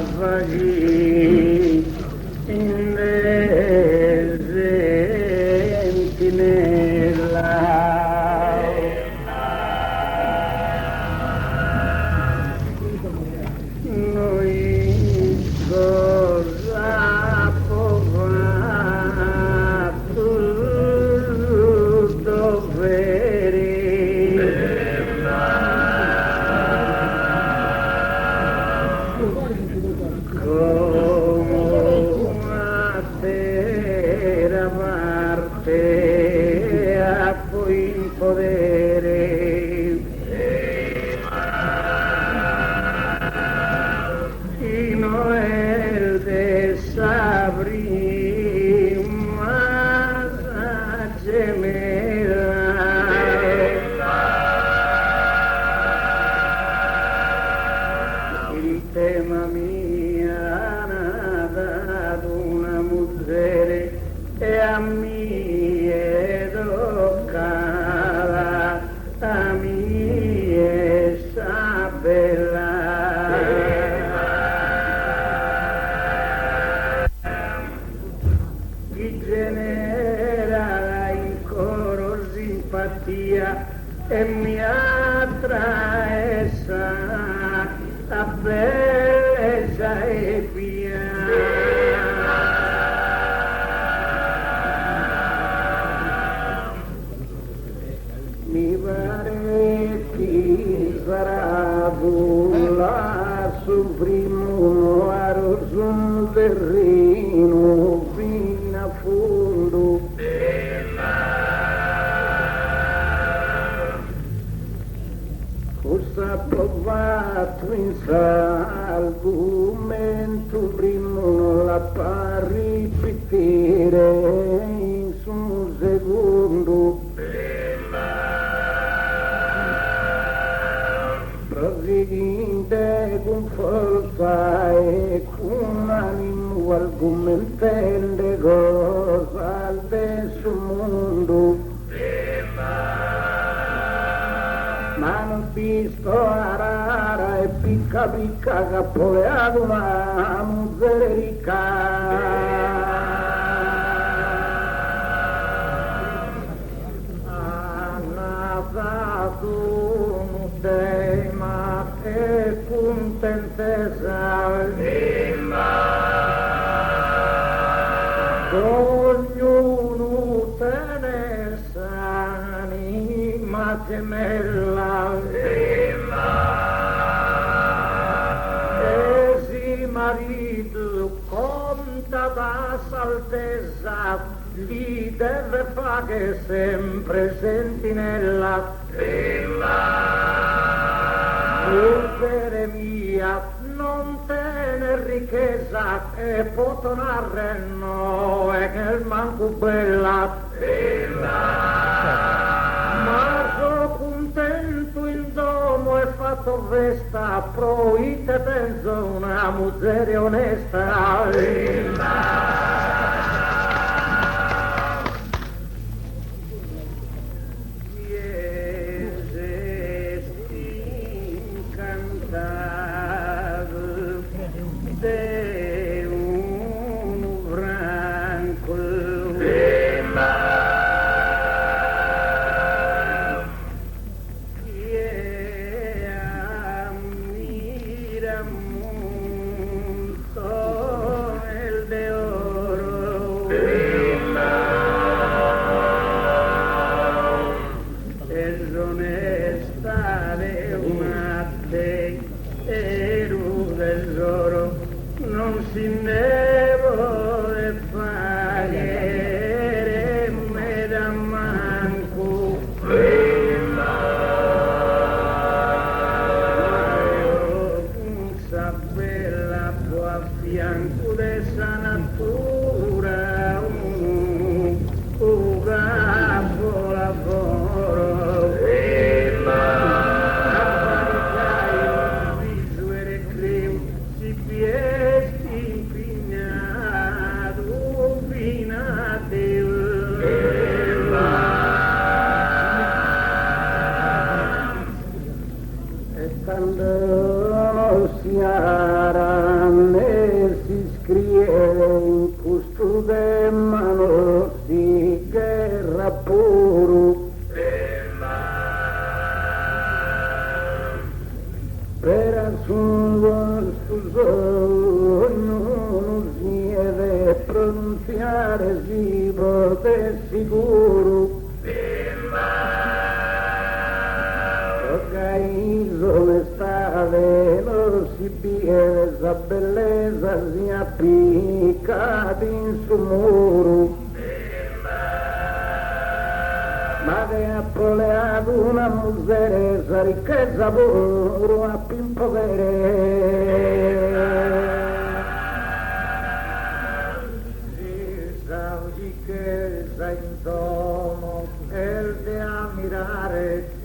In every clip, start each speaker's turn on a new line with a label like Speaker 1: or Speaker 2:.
Speaker 1: vaghi in le sentinella. Noi cosa potrà tu dovere come a terra parte a poi in podere Noel de Sabri Masa Gemela il tema mia nata ad una muzzere e a mie toccava a mie sabella e mi attraessa a bellezza e via. Mi pare che sarà la su primo aro sul terreno fino a fondo. Approvato in argomento primo la pari ripetere in su un secondo proseguinte con forza e con animo argomentende cosa del suo mondo ma non visto rara e picca picca capoleato una muzzere ricca annata tu tema e contentezza ognuno te ne sa anima gemella marito conta da saltezza gli deve fare sempre sentinella muzzere mia non tiene ricchezza e può tornare no è che il manco bella ma sono contento in domo e fatto vesta proite penso una muzzere onesta chiese incantato de un branco non si nevo e paghere me da manco sa bella può a fianco de sa natura un capo lavoro quando non si arranne de mano di guerra puro per assumere sto sogno non si deve pronunziare si pote sicuro l'estate non si vede la bellezza si appiccata in su muro ma che ha poleato una miseria ricchezza puro a pimpolere si sa di che sa intorno e de a mirare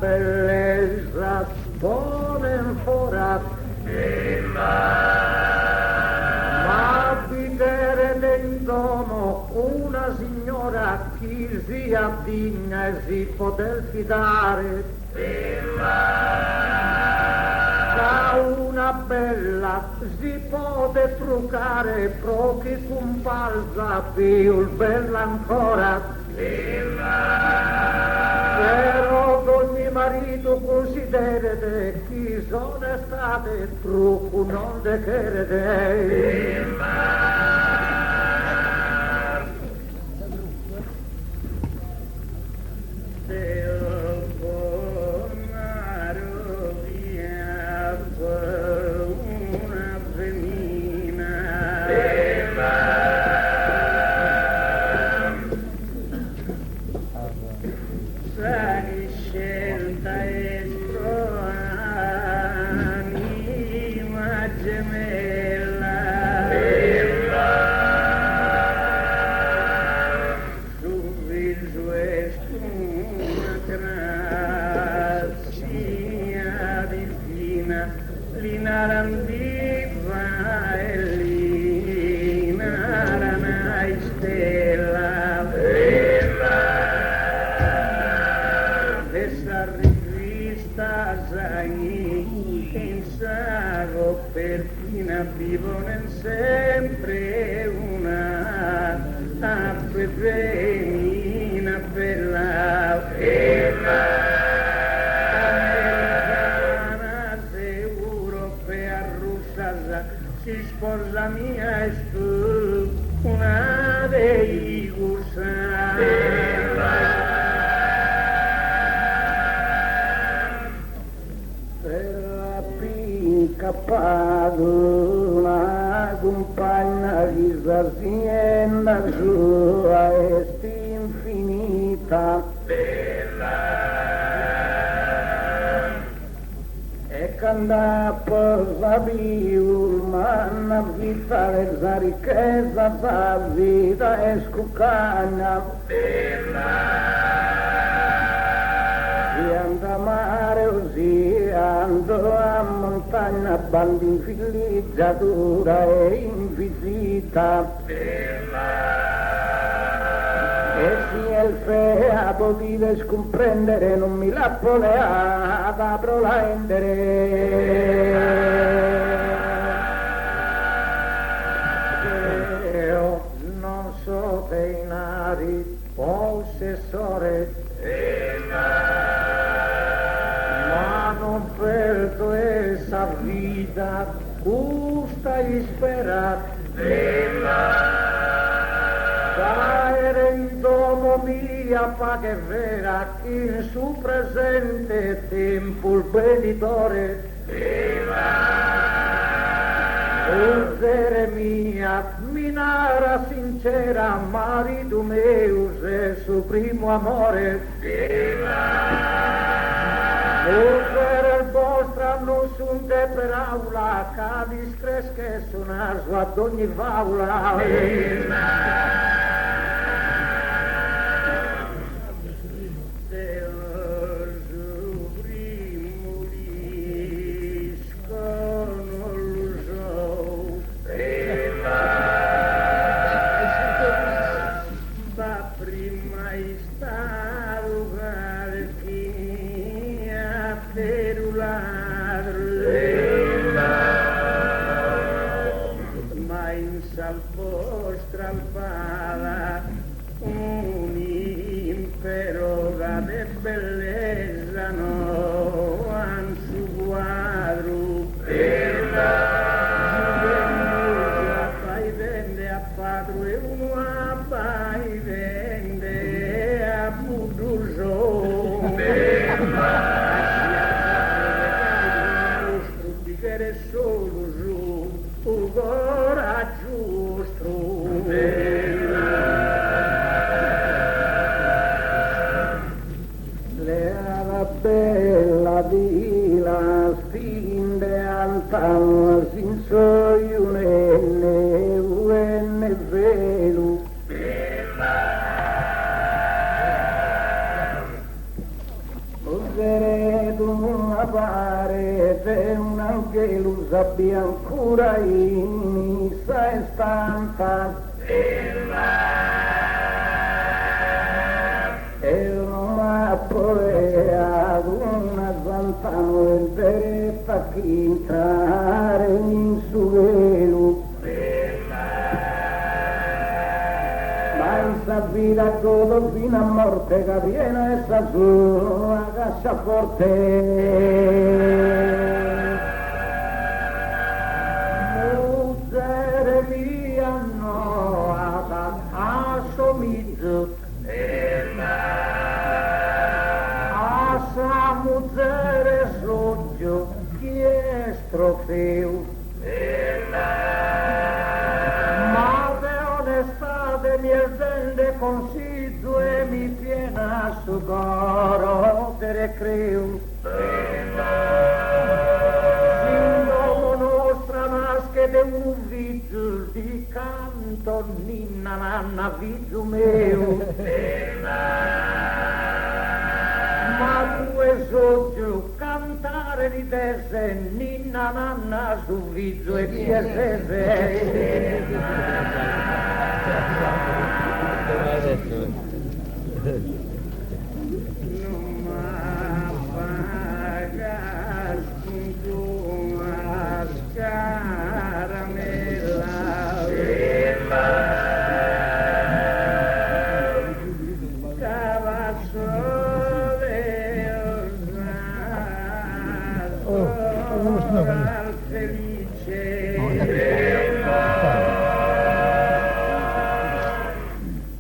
Speaker 1: bellezza buona fora ma vedere dentro una signora che sia digna e si poter fidare da una bella si può truccare proprio comparsa più bella ancora però ogni marito considera chi sono state trucco non de crede vivono sempre una femmina bella americana sicuro per russa si sposa mia e tu una dei cappato una compagna di s'azienda sua est infinita e canta posa più ma una vita la ricchezza sa vita è scuccagna anda mare così ando a montagna bandi in villeggiatura e in visita e si è il feato di scomprendere non mi la poleata prolendere io non so dei nari possessore per esa vida gusta esperar caer en domo mia fa che vera in su presente tempo il benitore Usere mia minara sincera marito meu se su primo amore per il vostro non sunte per aula, cadis cresche sunar su ad ogni vaula. bella di la stinde altano sin soiunenne uenne velu useredu una parete un angelus abbia ancora in sa estampa e una poea una zantano e veretta chi entrare in su velu ma in sa vita godo fino a morte che viene essa sua cassaforte musere via no a somizzo asa muzere sloggio chies trofeu ma de onestade mi erzende consiglio e mi piena su coro te recreu sindomo nostra masche de un vizio di canto ninna nanna vizio meu ma tu esoggio cantare di tese ninna nanna su vizio e piesese non m'appagas con tua caramella al felice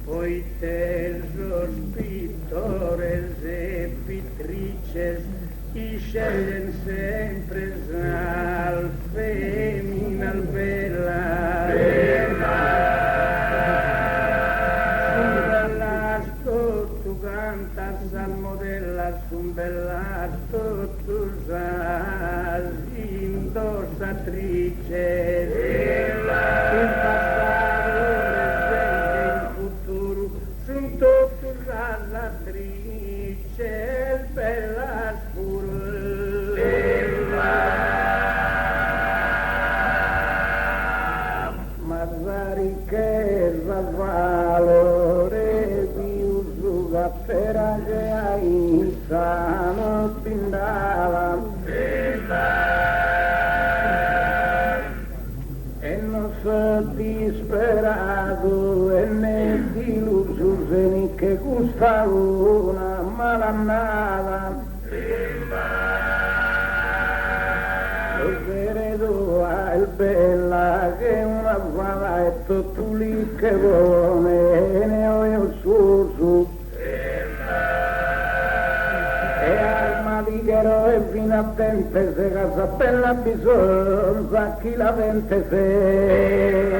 Speaker 1: poi te sospitores e pittrices i sceglen sempre al femminal bella tu cantas al modellas un bellato tu sas indossatrice il passato presente il futuro son tutto rallatrice bellas pur ma la ricchezza valore per ai sano pindala e non so disperato e ne dilusuni che gusta una malannata lo veredo al bella che una fava e tutto lì che vuole ne ho io su e arma di ghero e fino a dente se casa bella bisogna chi la vente se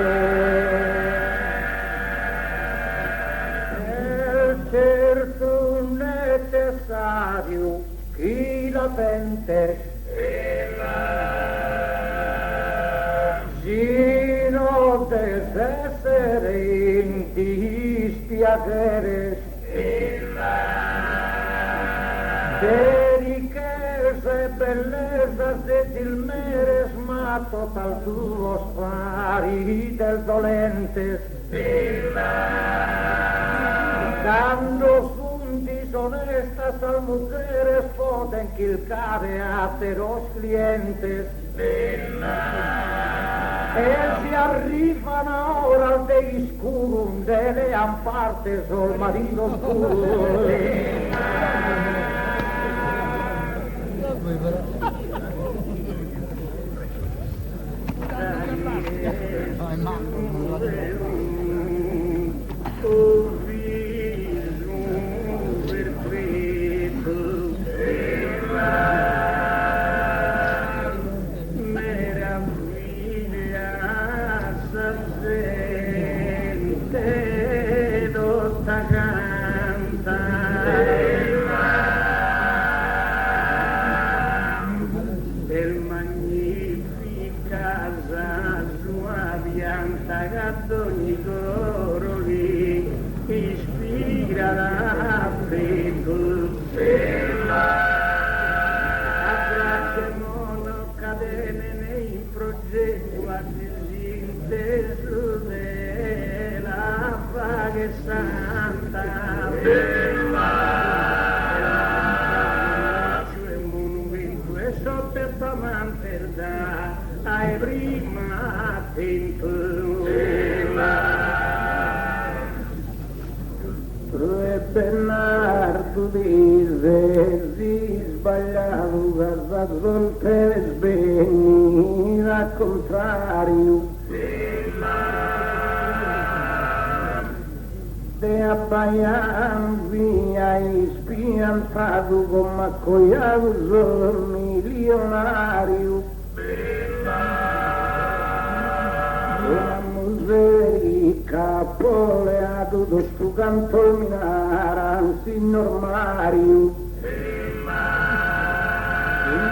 Speaker 1: certo necessario chi la vente sino desessere in dispiacere de riquezza e bellezza se il meresma total tuo spari del dolente quando son dishonestas al mujeres poden quilcare a feroz clientes e si arrivan ahora al de iscurum de lean partes ol marino oscuro canta E Bernardo dice si sbagliato casa solte svenire al contrario te abbaiam via spiantato come accogliato sul milionario una musica poleato do stu canto minara un signor Mario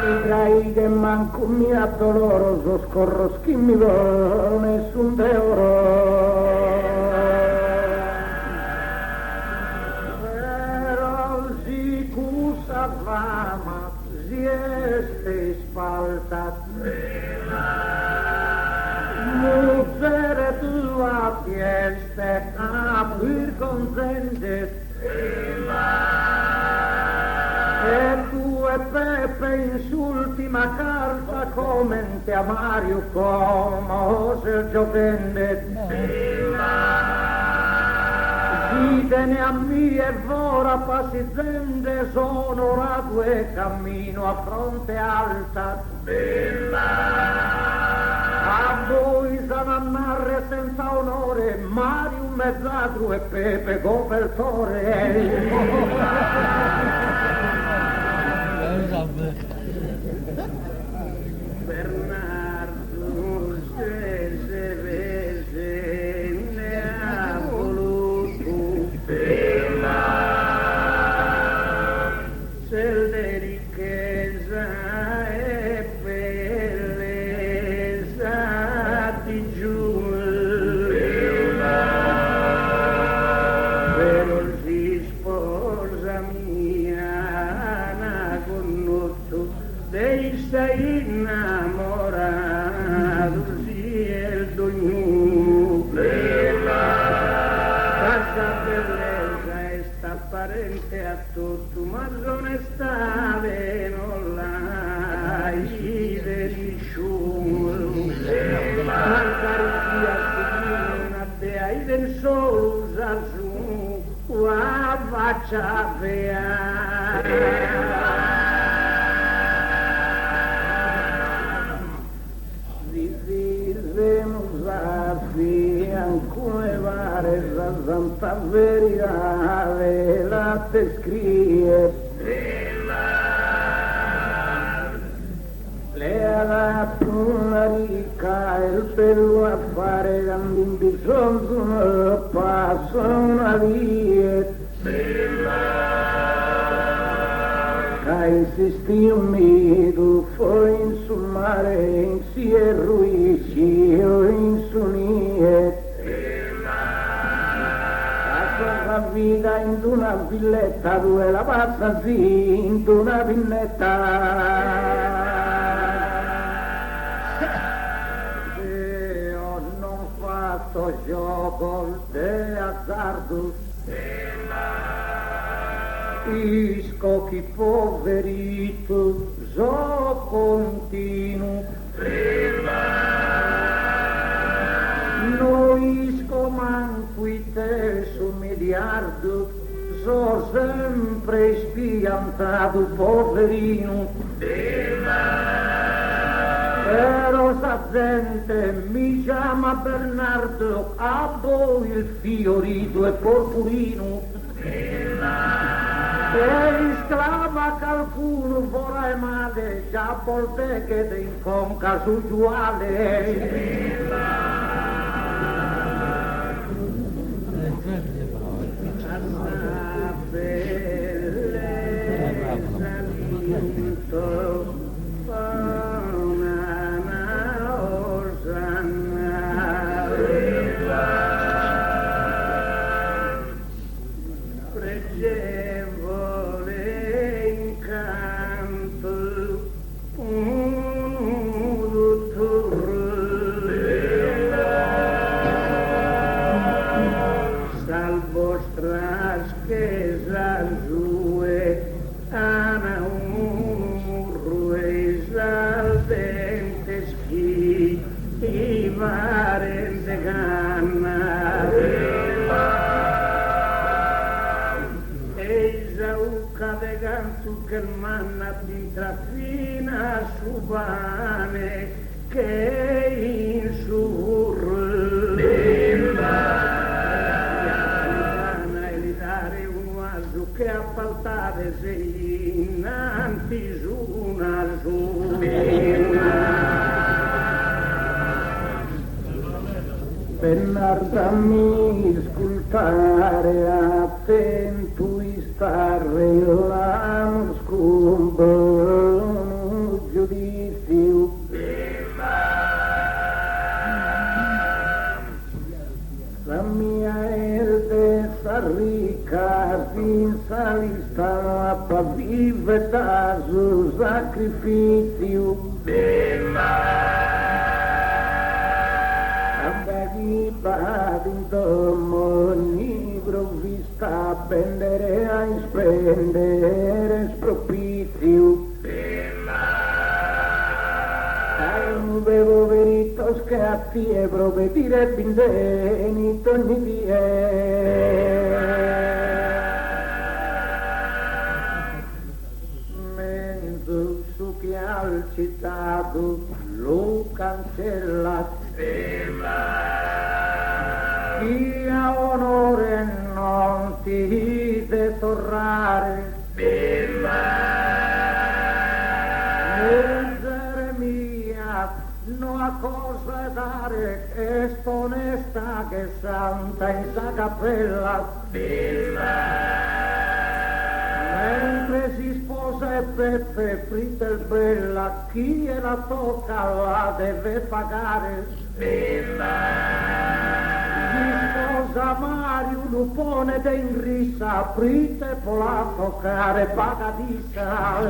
Speaker 1: mi trai che manco mi addoloroso scorro schimmi con nessun teoro però si cusa fama si este spaltat mucere tua fieste a pur consente e tu e Pepe insulti ma carta commente a Mario come se giocende Ditene a me e vora paziente sono rato e cammino a fronte alta a voi sanannare senza onore Mario mezzadro e Pepe copertore Bernardo se vese ne ha voluto se le ricchezza e bellezza di giù però si sposa mia na conosco dei sei innamorato si è il dognuno casa bellezza è sta parente a tutto ma l'onestade non l'hai derisciuto manca sia una dea del sousa su a faccia alcune varie la santa verità la te scrive le ha dato una ricca il pelo a fare quando in bisogno passa una via che insisti un mito foi in sul mare in si e ruisci o in su nie la vita in una villetta dove la passa sì in una villetta e ho non fatto gioco di azzardo isco chi poverito so continuo no isco manquite su miliardo so sempre spiantato poverino però sa gente mi chiama Bernardo a voi il fiorito e purpurino e sclava qualcuno vorrei male già volte che te inconca su giuale zucca de canzu che il manna ti trafina su pane che in surr elitare un vaso che appaltare sei innanti su una su Bernardami ascoltare attento stare la scumbo giudizio la mia eldessa ricca senza lista per vivere da suo sacrificio ogni provvista prendere a spendere spropizio un bevo verito scatti e provedire bindeni ogni dia mezzo su che al citato lo cancellato Sia onore non ti de torrare Geremia no a cosa dare che onesta che santa in sa cappella mentre si sposa e Peppe fritta e bella chi la tocca la deve pagare sposa Mario lupone de in rissa aprite pola toccare pagadissa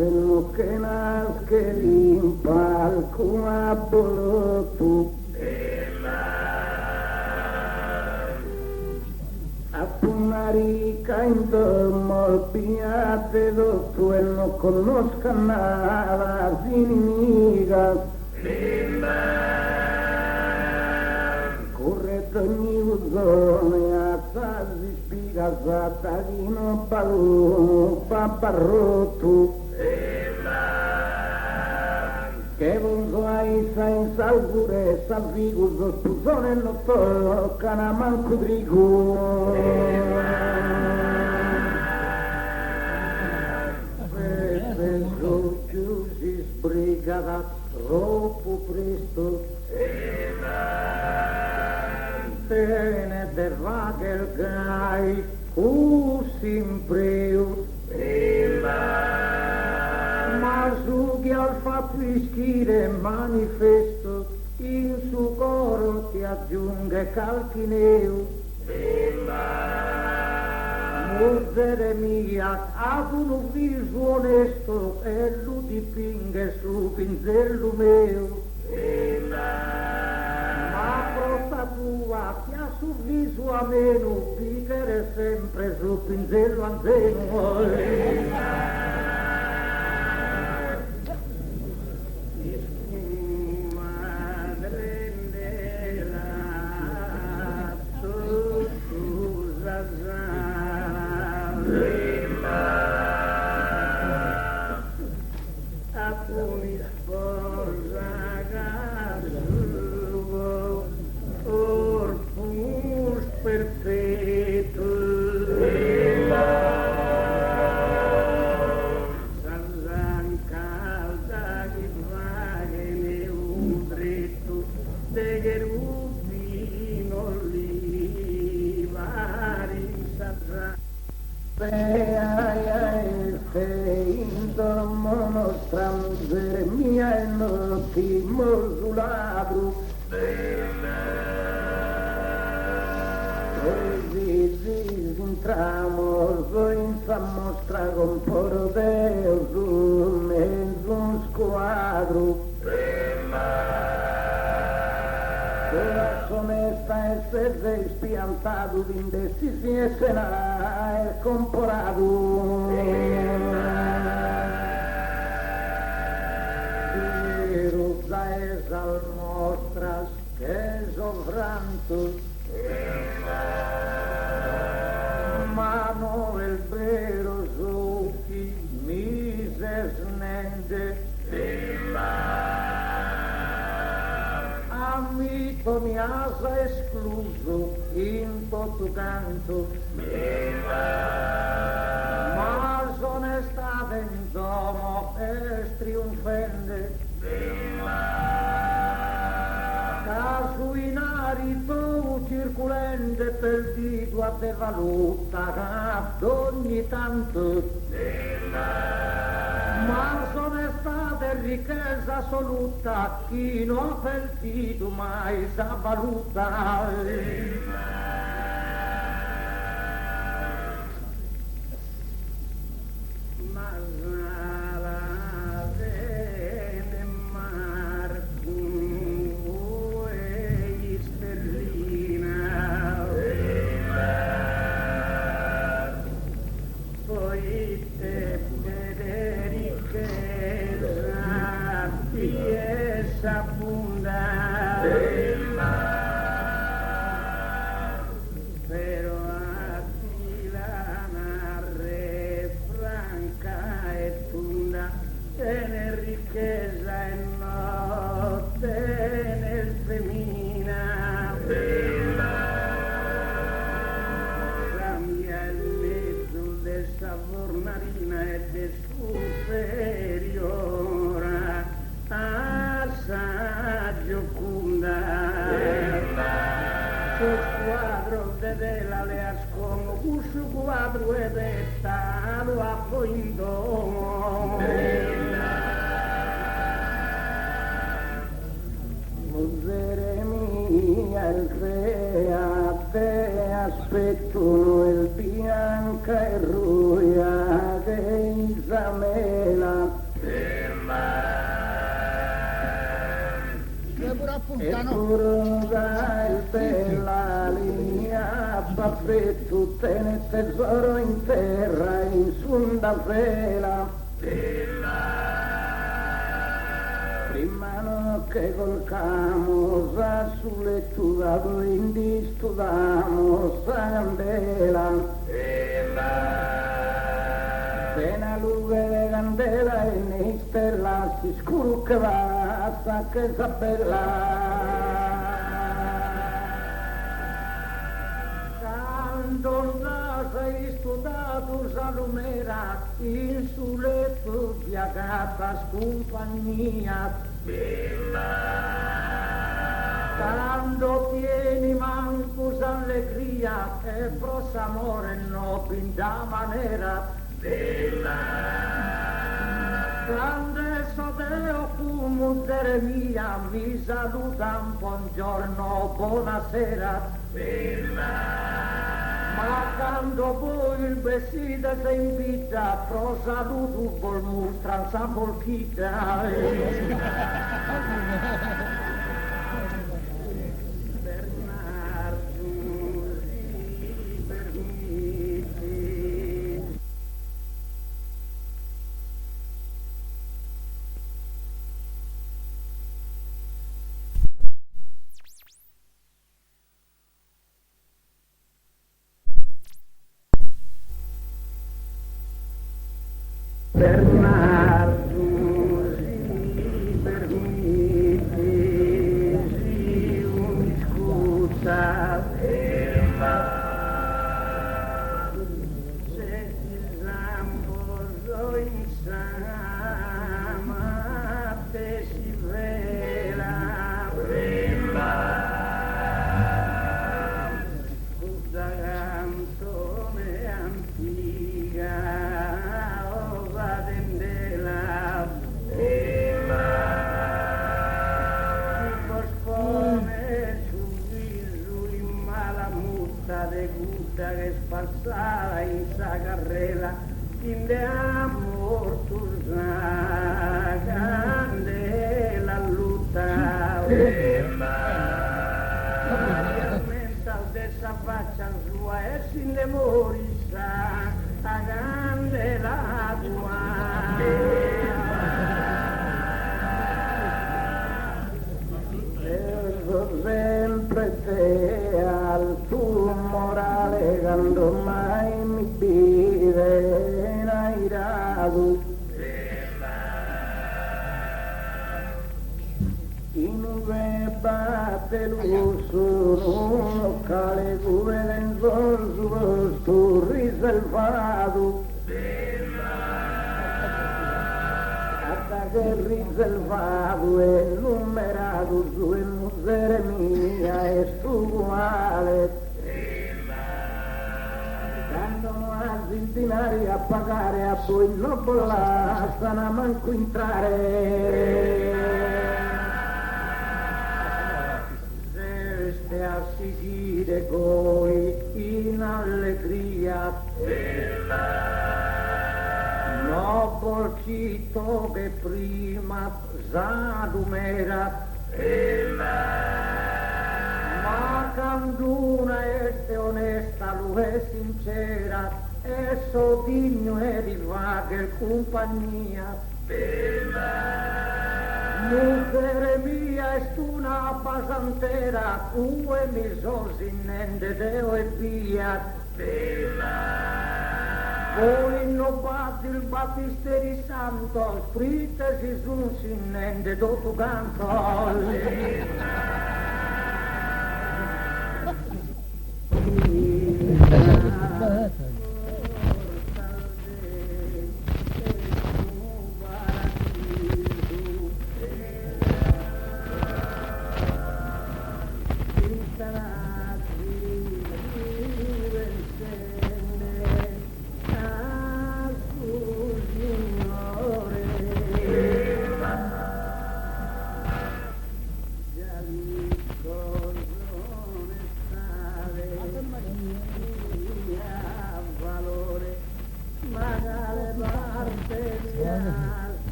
Speaker 1: dello che nasce in palco a bolotto a punarica in domo piate dotto e non conosca la inimiga corre ogni uzzone a sasi spiga zattagino ballo paparrotto che volgo ai senza augure salvigo lo spusone non tocca na manco drigo se giù si sbriga da troppo presto tenete vaga il gai sempre ma su che al fatto ischire manifesto il suo coro ti aggiunge calchineo Mordere mia ad un viso onesto e lo dipinge su pinzello mio ma prosta tua che ha sul viso ameno picere sempre su pinzello anzeno de Cherubini olivari satrà. Se intorno nostra miseria mia e nottimo sull'adru Poesi entramos in sa mostra con porteo su mezzo un squadro Sonesta essere spiantato d'indecisi e se n'ha comporato Rusa es al mostras che sovranto mano el vero su chi mise snende Amito mi asa escluso in tutto canto ma sonestà in domo es triunfende casu in arito circulente perdido a te valuta ad ogni tanto ma sonestà e ricchezza assoluta chi non ha perdido mai sa valuta quadro ed è stato appointo Musere mia il re a te aspetto il bianca e ruia che Isamela e curva il bella linea baffetto tene tesoro in terra in sunda vela prima no che col camosa sulle tuato indistudamo sa candela Pena luce de candela e nei stella si scuro che va sa che sa bella quando sei studato salumera in su letto piagata scompagnia quando tieni manco s'allegria e pros amore no pinta manera grande sodeo fumo mia mi saluta un buongiorno buonasera ma quando voi il vestito si invita pro saluto vol mostra sa volchita Bernardo, si permite, si scusa, se ti zamboso in sama, te si vela, vida que esparçada en esa carrera, quien de amor tu de la luta. Mental de esa facha sua es sin demorisa, hagan de la tua. Sempre te al tuo morale quando mai mi pide nairado in un batte l'uso un locale dove dentro suo riservato che riservato e numerato su e musere mia e su uguale danno a dinari a pagare a poi non bolla stanno manco entrare se a seguire coi in allegria no porcito che prima zadumera ma canduna este onesta lui è sincera e sodigno e di vaga compagnia mujer mia è una basantera cue mi sosinende deo e via voi non batti il battisteri santo, scritte si sono sinende dopo canto.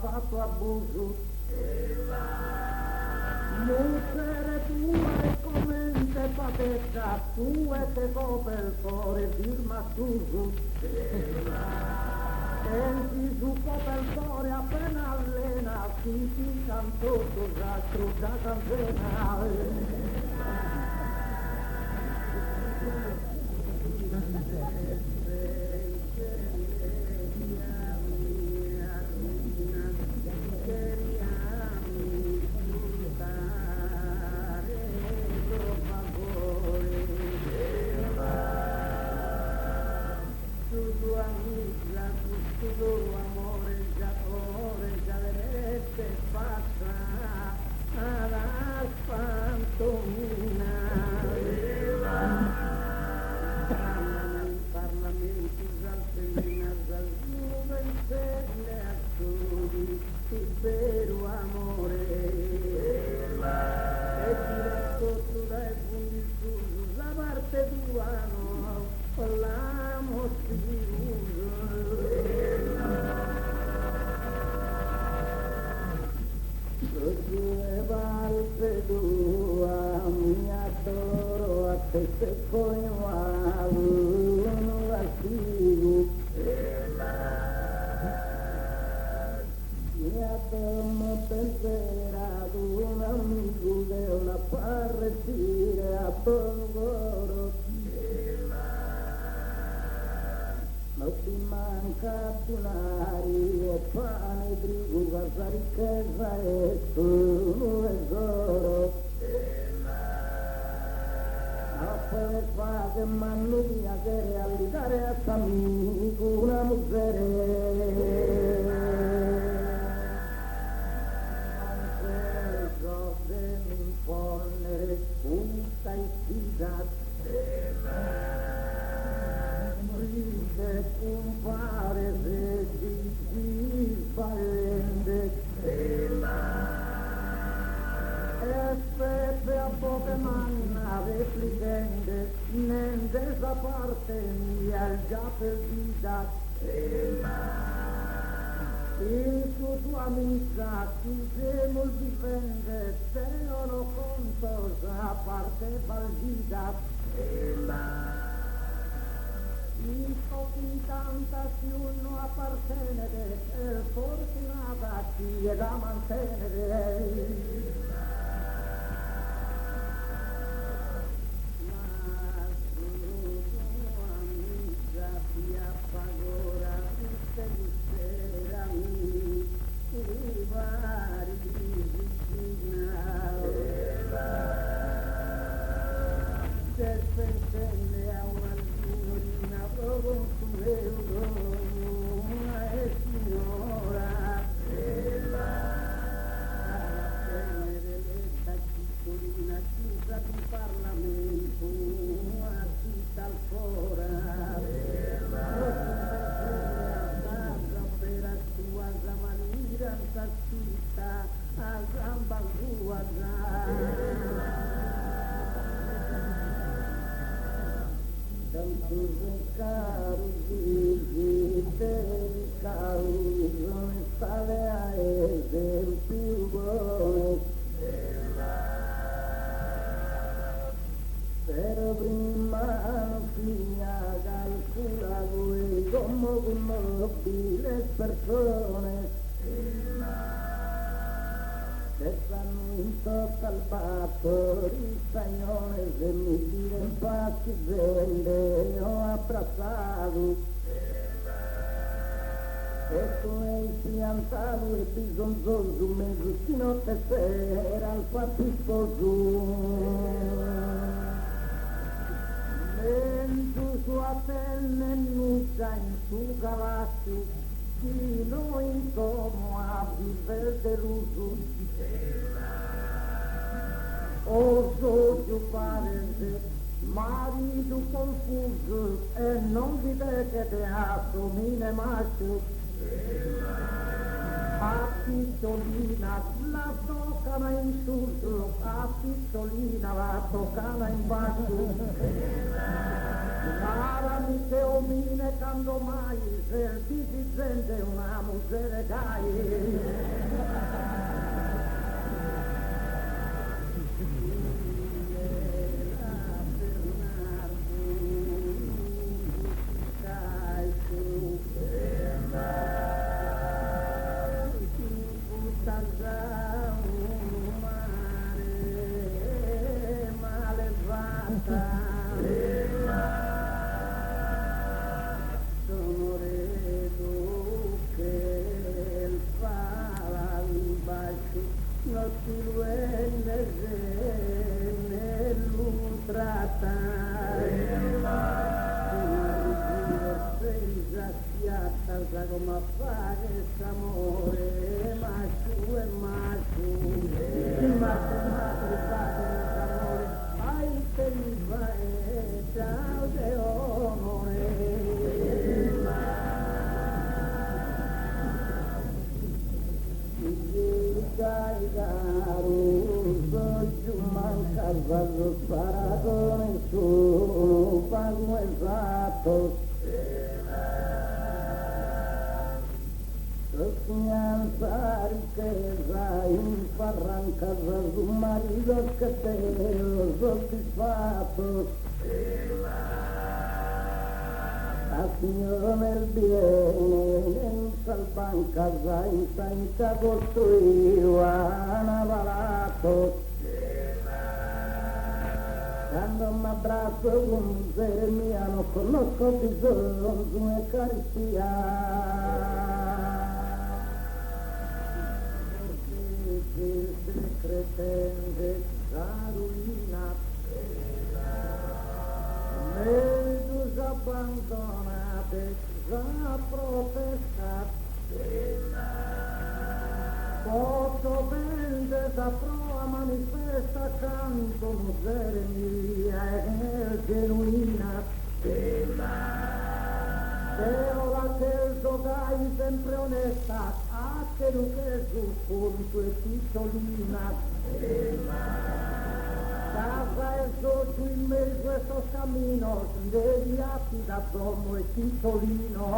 Speaker 1: Fatto abuso mutere tua e commente patezza tu e te copel cuore firma tu senti su copel cuore appena allena ti canto cos'altro da canzena tu amore già deve passa mo penserà un amico che la fa respire a Bongoro. Non ti manca binari e pane, trigo, questa ricchezza è tu tesoro. Non puoi fare manno via che realizzare a Samico una miseria. Tutta istinta dice compare se di parente e specie a poche manna replicente niente sa parte mia già perdita in su tua amica chi siamo il difende se non lo conto a parte fallita i pochi tanta più non appartenere e fortunata chi è da mantenere ma su tua amica ti appagora tutte le Pero prima figlia calcula voi come le persone che stanno in tocca al patto di stagione se mi dire un pazzi vende ho abbracciato e tu hai piantato e bisognoso mezzo di notte sera al fatto sposo in sua pelle nuda in su cavallo chi noi insomma a viver deluso oso giocare marito confuso e non dite che te assomine maschio a pistolina la toccana in sul a pistolina la toccana in basso Arami che omine quando mai se ti si sente una mujer come fare s'amore macio e macio macio fare ai te mi fai ciao de onore dai caro giù manca vallo sparato nessuno pago esatto Fianza riqueza infarranca su marido que te soddisfatto a signore nel bene salbanca senza costruire una palato. Quando mi abbraccio con miseria mia non conosco bisogno di un'Eucaristia. Il cretente la ruina, meglio abbandonate, già protestate. Posso vendere da prova manifesta canto miseria mia e genuina. Se ora che giogai sempre onesta, a che non che su punto e titolina. Casa e giù in mezzo a questo cammino, deviati da domo e titolino.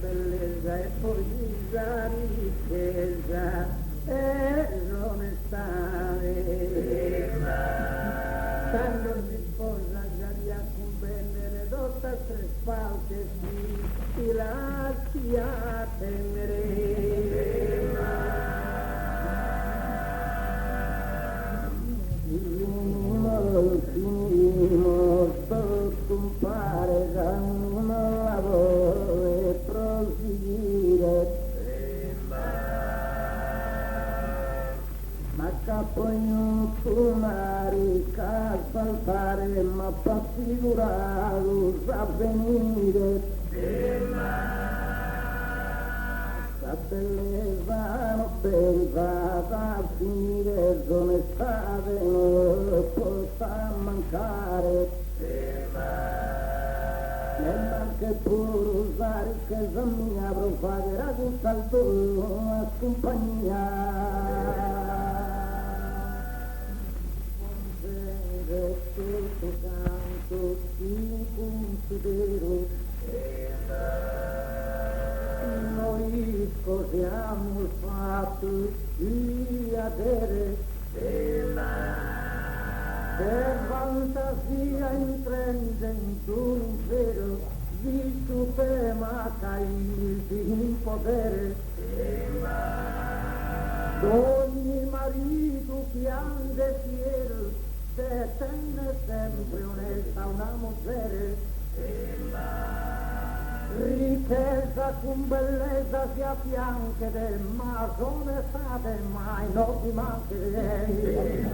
Speaker 1: Bellezza e poi la ricchezza e l'onestà. Quando si sposa già di accumbenere dotta tre spalte si lasci a tenere. Finimo per compare da un lavoro e proseguire. Ma capo in una ricca saltare ma fa figurato sa venire. La bellezza non pensata a finire d'onestate non possa mancare. E anche pur usare ricchezza mia propagherà con salto a compagnia. Questo canto ti considero, noi scordiamo il fatto di avere per fantasia intende in un vero di suprema cairsi in potere. Ogni marito piange fiero se tenne sempre onesta una mujer. Ricchezza con bellezza si affianca, ma sono state mai non ti mancherei.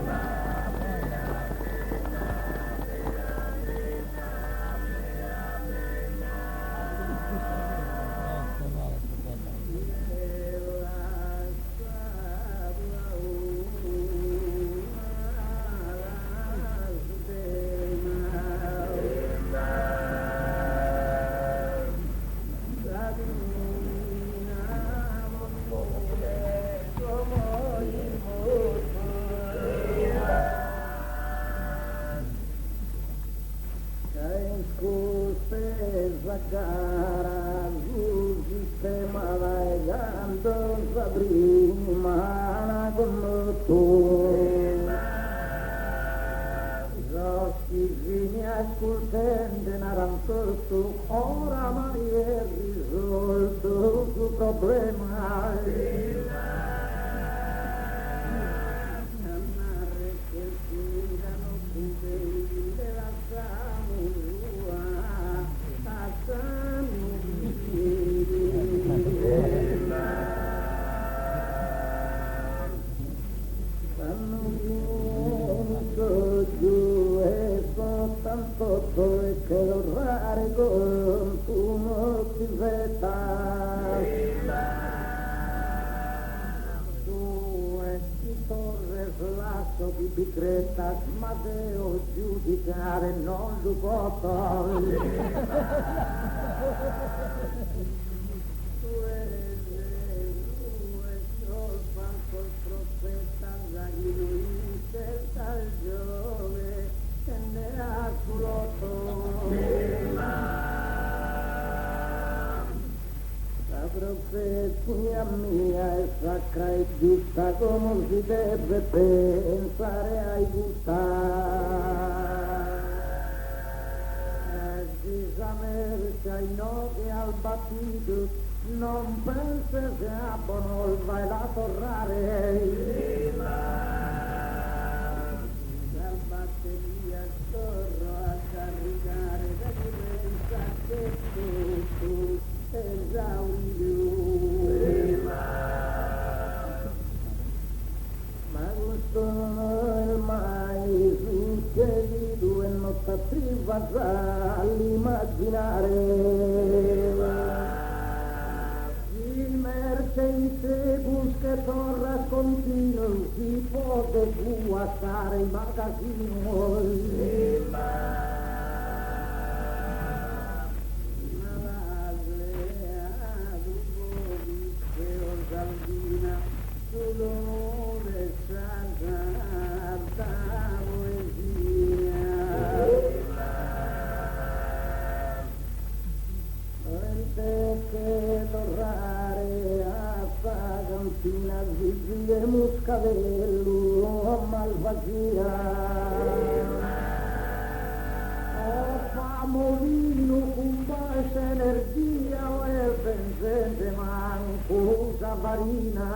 Speaker 1: Gara sul sistema navigando prima come tu. Rossi fini ascoltante narancosto, oramai è risolto il suo problema. Tanto che l'orrare con tu motivetta. Tu e ti torre slasso di bicretta, ma devo giudicare non lo posso. Tu e sol fanco il profeta, zaghino in certa il giove, che ne ha culotto. La profezia mia è sacra e giusta come si deve pensare ai gustare. Si s'amerca ai noti al battito, non pensa se abbono il vai la torrare. Dal batteria torro a caricare da pensa che tu esauri più. Ma questo non è mai succeduto e non sta priva all'immaginare. Si merce in sé busca torra continuo, si può deguastare il magazzino. Dolore santa poesia, che torrare a sta cantina di muscavello malvagia. Famolino con bassa energia o è pensente manco usa farina.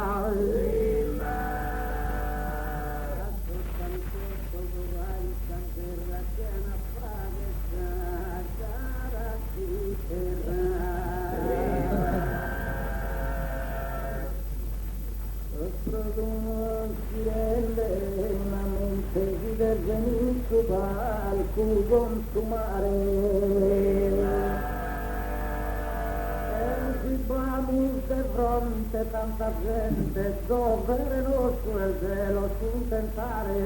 Speaker 1: Si rende una mente si deve incubare al consumare. Si bramus de fronte tanta gente dovere nostro il cielo su tentare.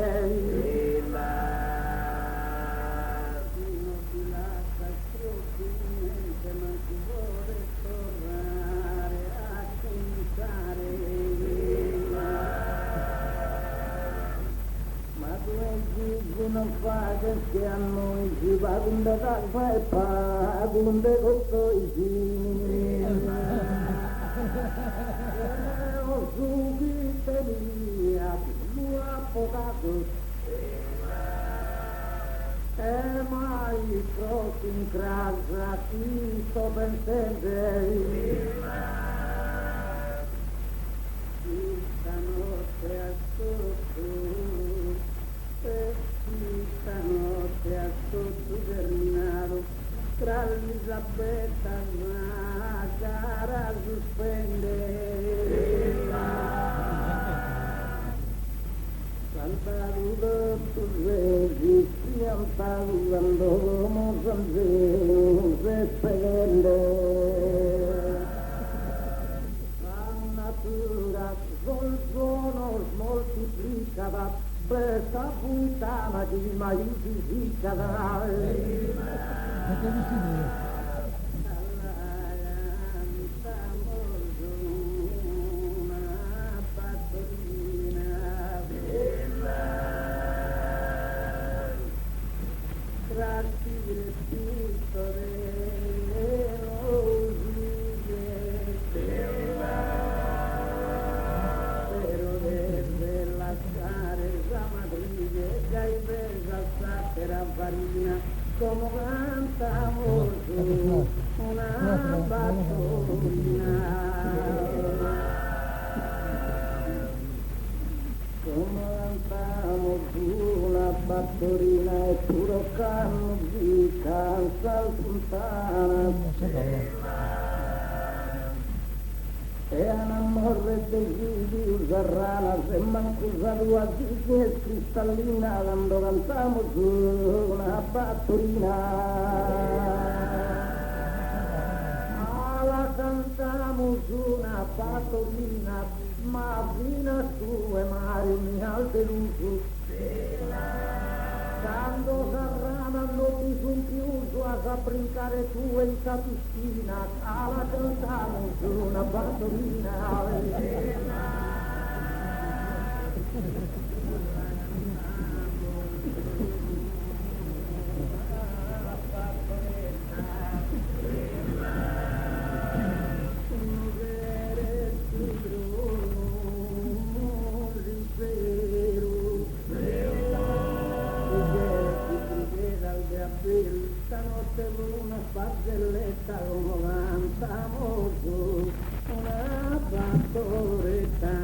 Speaker 1: Non si lascia strutturalmente ma si vuole tornare a pensare. Non fa che a noi si va da calma e fa dunde cotto i fini. Ho subito via, tu avvocato, e mai troppo in casa ti sto pensando. Stanotte a sotto. Stanotte a sotto terminato tra Elisabetta la cara sospende. Saltato tu vedi piantato quando Mozambico se spende. La natura col suono moltiplicava questa puttana di maifica una pastorina trasire piccole farina come canta molto una battorina, come cantamo su una battorina e puro canno di canza sultana. e anamorre de usarrana se mancusato a Disney e cristallina quando cantamo su una battorina. La cantamo su una battorina, ma vina su e mare mi alteruso. Quando sarrana non mi son chiuso a brincare tu in sta piscina, la cantamo su una battorina. Stanotte una barzelletta come cantamo su una battoretta.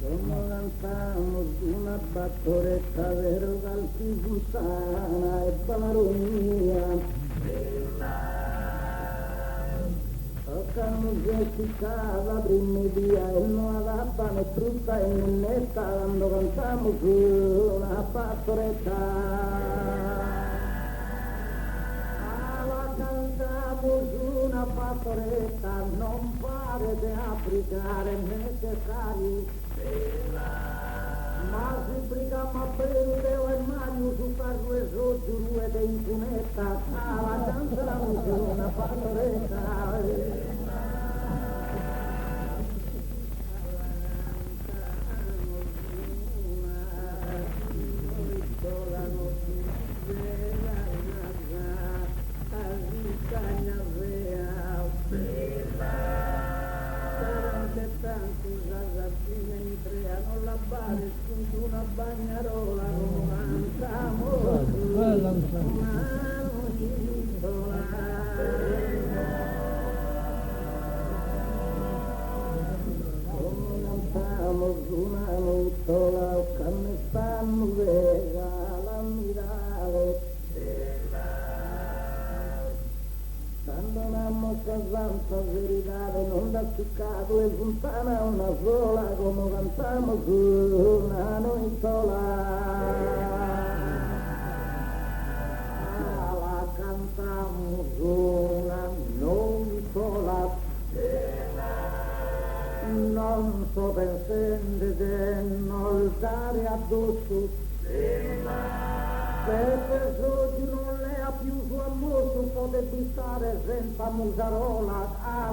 Speaker 1: Come cantamo su una battoretta, vero calci puttana e baronia. Toccano gesti casa prima via e non la pane frutta e nennetta quando cantiamo su una battoretta. La cantiamo su una battoretta, non pare di applicare necessari. Ma si brigama per Leo e Mario su carro e giù e in cunetta, la cantiamo su una battoretta. Una bagnarola come cantiamo una noisola. Come cantiamo una noisola che mi stanno vega la mirare. Quando una mosca santa verità non da stuccato e fontana una sola come cantiamo su una noisola. La cantiamo su una noisola. Non sto pensando di non dare addosso. Perché oggi non le ha più su ammosso, potete stare senza musarola,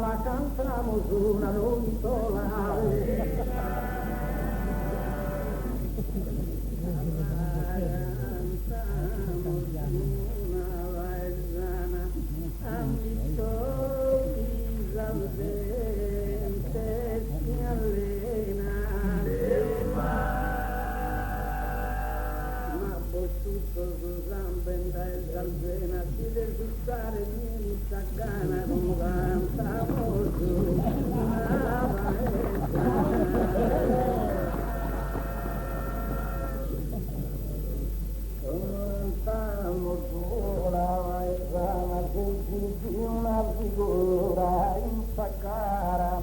Speaker 1: la cantiamo su una noisola. Cantiamo su una paesana, ambito Isabente si allena. Tutto su Zambenda e Zalbena si deve stare in Saccana come cantavo su una paesana. Cantavo su una paesana così di una figura in Saccara.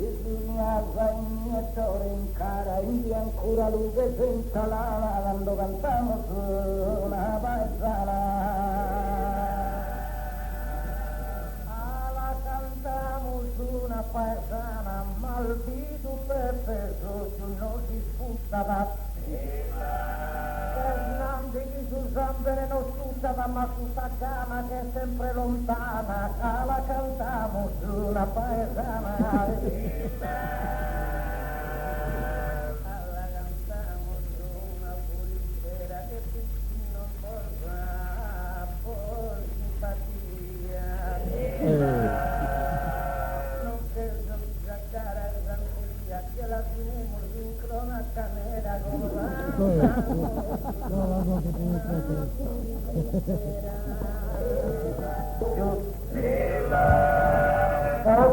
Speaker 1: Bisogna iniettore in cara, indi ancora luce senza lana, quando cantiamo su una paesana. La cantiamo su una paesana, maldito per peso, giù non si sputtava. Fernando di su Zambere non sputtava, ma su sta cama che è sempre lontana, la cantiamo su una paesana.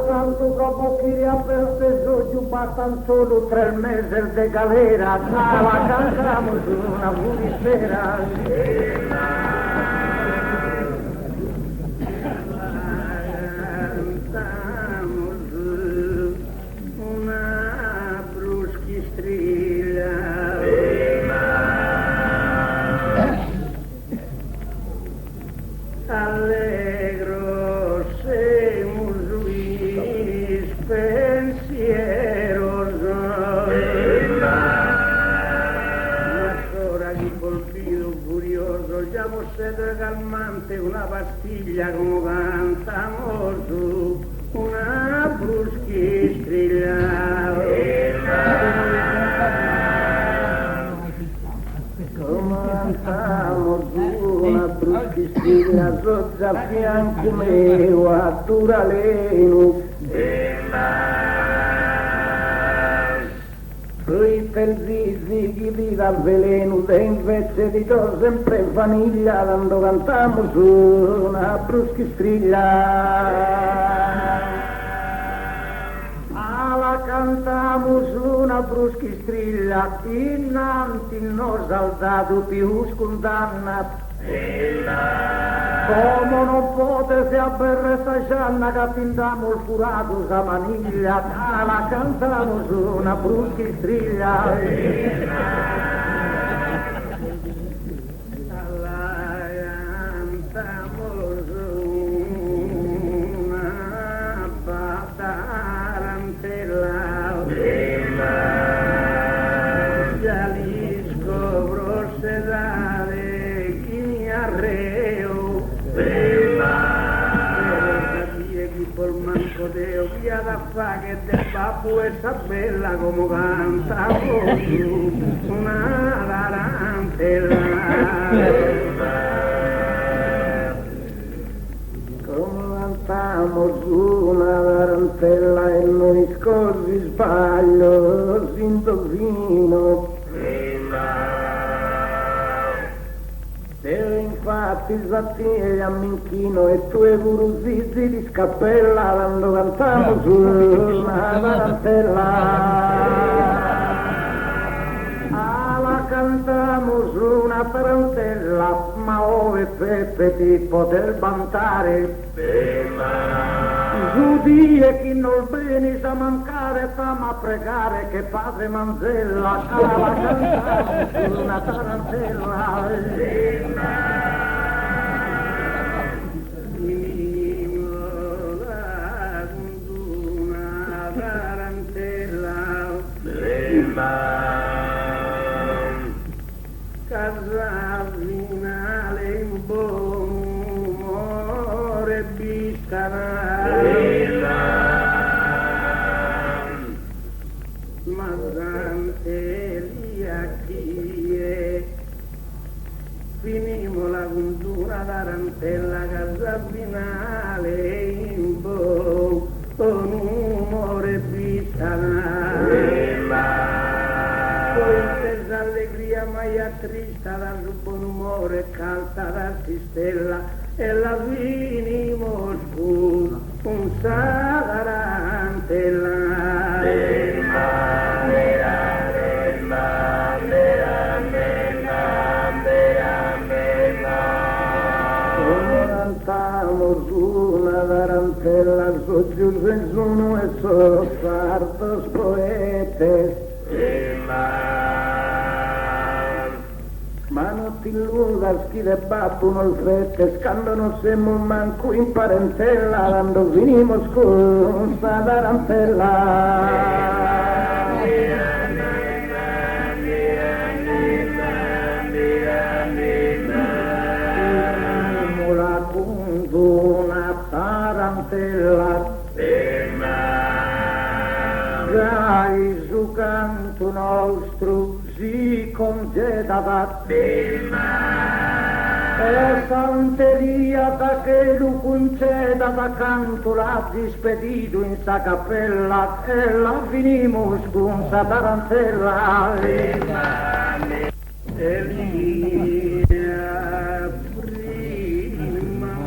Speaker 1: Tanto troppo chi per stesso giù bastan solo 3 mesi de galera, la cantamos una buona sera. pastiglia come cantamos su una bruschistria. Come cantamos su una bruschistria, sotto a fianco mio a Turaleno. Poi per zizi chi vi dà veleno e invece di do sempre vaniglia quando cantiamo su una bruschistriglia. La cantiamo su una bruschistriglia innanzi il nostro saldato più scondannato. Come non potete avere sta gianna che attindiamo il curato sa maniglia, la cantiamo su una bruschistriglia. La cantiamo su una batarantella. Gialisco procedare chi mi arreo. Col manco Deo via da fa che del babbo e sta bella come canta una tarantella. Come cantiamo su una tarantella e noi scorsi sbaglio si indovino. E infatti Zattie a Minchino e tu e Guruzizzi di scappella quando cantiamo su una tarantella. La cantiamo su una tarantella, ma ove Peppe ti poter vantare. Su die chi non bene sa mancare, stiamo a pregare che padre Manzella la cantiamo su una tarantella. Casa finale in buon umore ma santeria chi è finimo la cultura tarantella casa finale in buon umore allegria maia trista dal buon umore calta da stella e la finimo su un sagarantella. Cantiamo su una tarantella su giù sensuno e so sartos poetes. Ma non ti illudas chi le battono il fette, scando non siamo manco in parentela, quando finimo con sta tarantella. La una tarantella, dai su canto nostro si congedava e santeria da che lo conceda da canto l'ha dispedito in sa cappella e la finimo con sa tarantella. Elia primavera